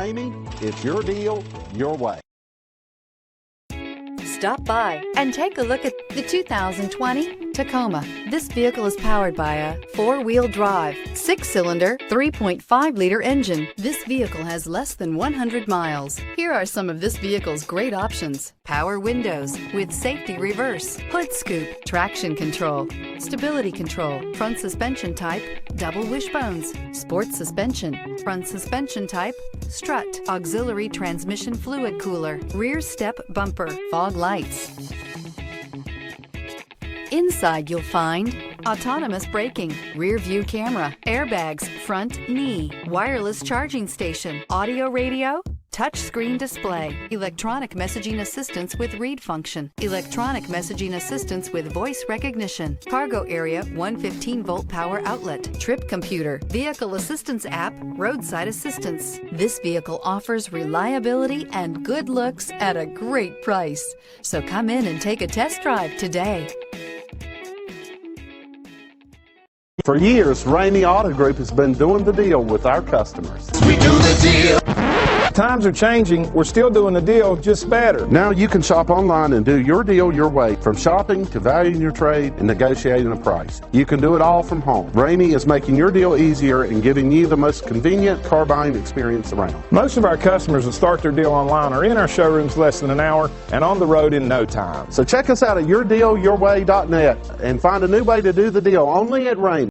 Ramey, it's your deal, your way. Stop by and take a look at the 2020 Tacoma. This vehicle is powered by a 4-wheel drive, 6-cylinder, 3.5-liter engine. This vehicle has less than 100 miles. Here are some of this vehicle's great options: power windows with safety reverse, hood scoop, traction control, stability control, front suspension type, double wishbones, sports suspension, front suspension type, strut, auxiliary transmission fluid cooler, rear step bumper, fog lights. Inside you'll find autonomous braking, rear view camera, airbags, front knee, wireless charging station, audio radio, touchscreen display, electronic messaging assistance with read function, electronic messaging assistance with voice recognition, cargo area 115-volt power outlet, trip computer, vehicle assistance app, roadside assistance. This vehicle offers reliability and good looks at a great price. So come in and take a test drive today. For years, Ramey Auto Group has been doing the deal with our customers. We do the deal. Times are changing. We're still doing the deal, just better. Now you can shop online and do your deal your way, from shopping to valuing your trade and negotiating a price. You can do it all from home. Ramey is making your deal easier and giving you the most convenient car buying experience around. Most of our customers that start their deal online are in our showrooms less than an hour and on the road in no time. So check us out at yourdealyourway.net and find a new way to do the deal only at Ramey.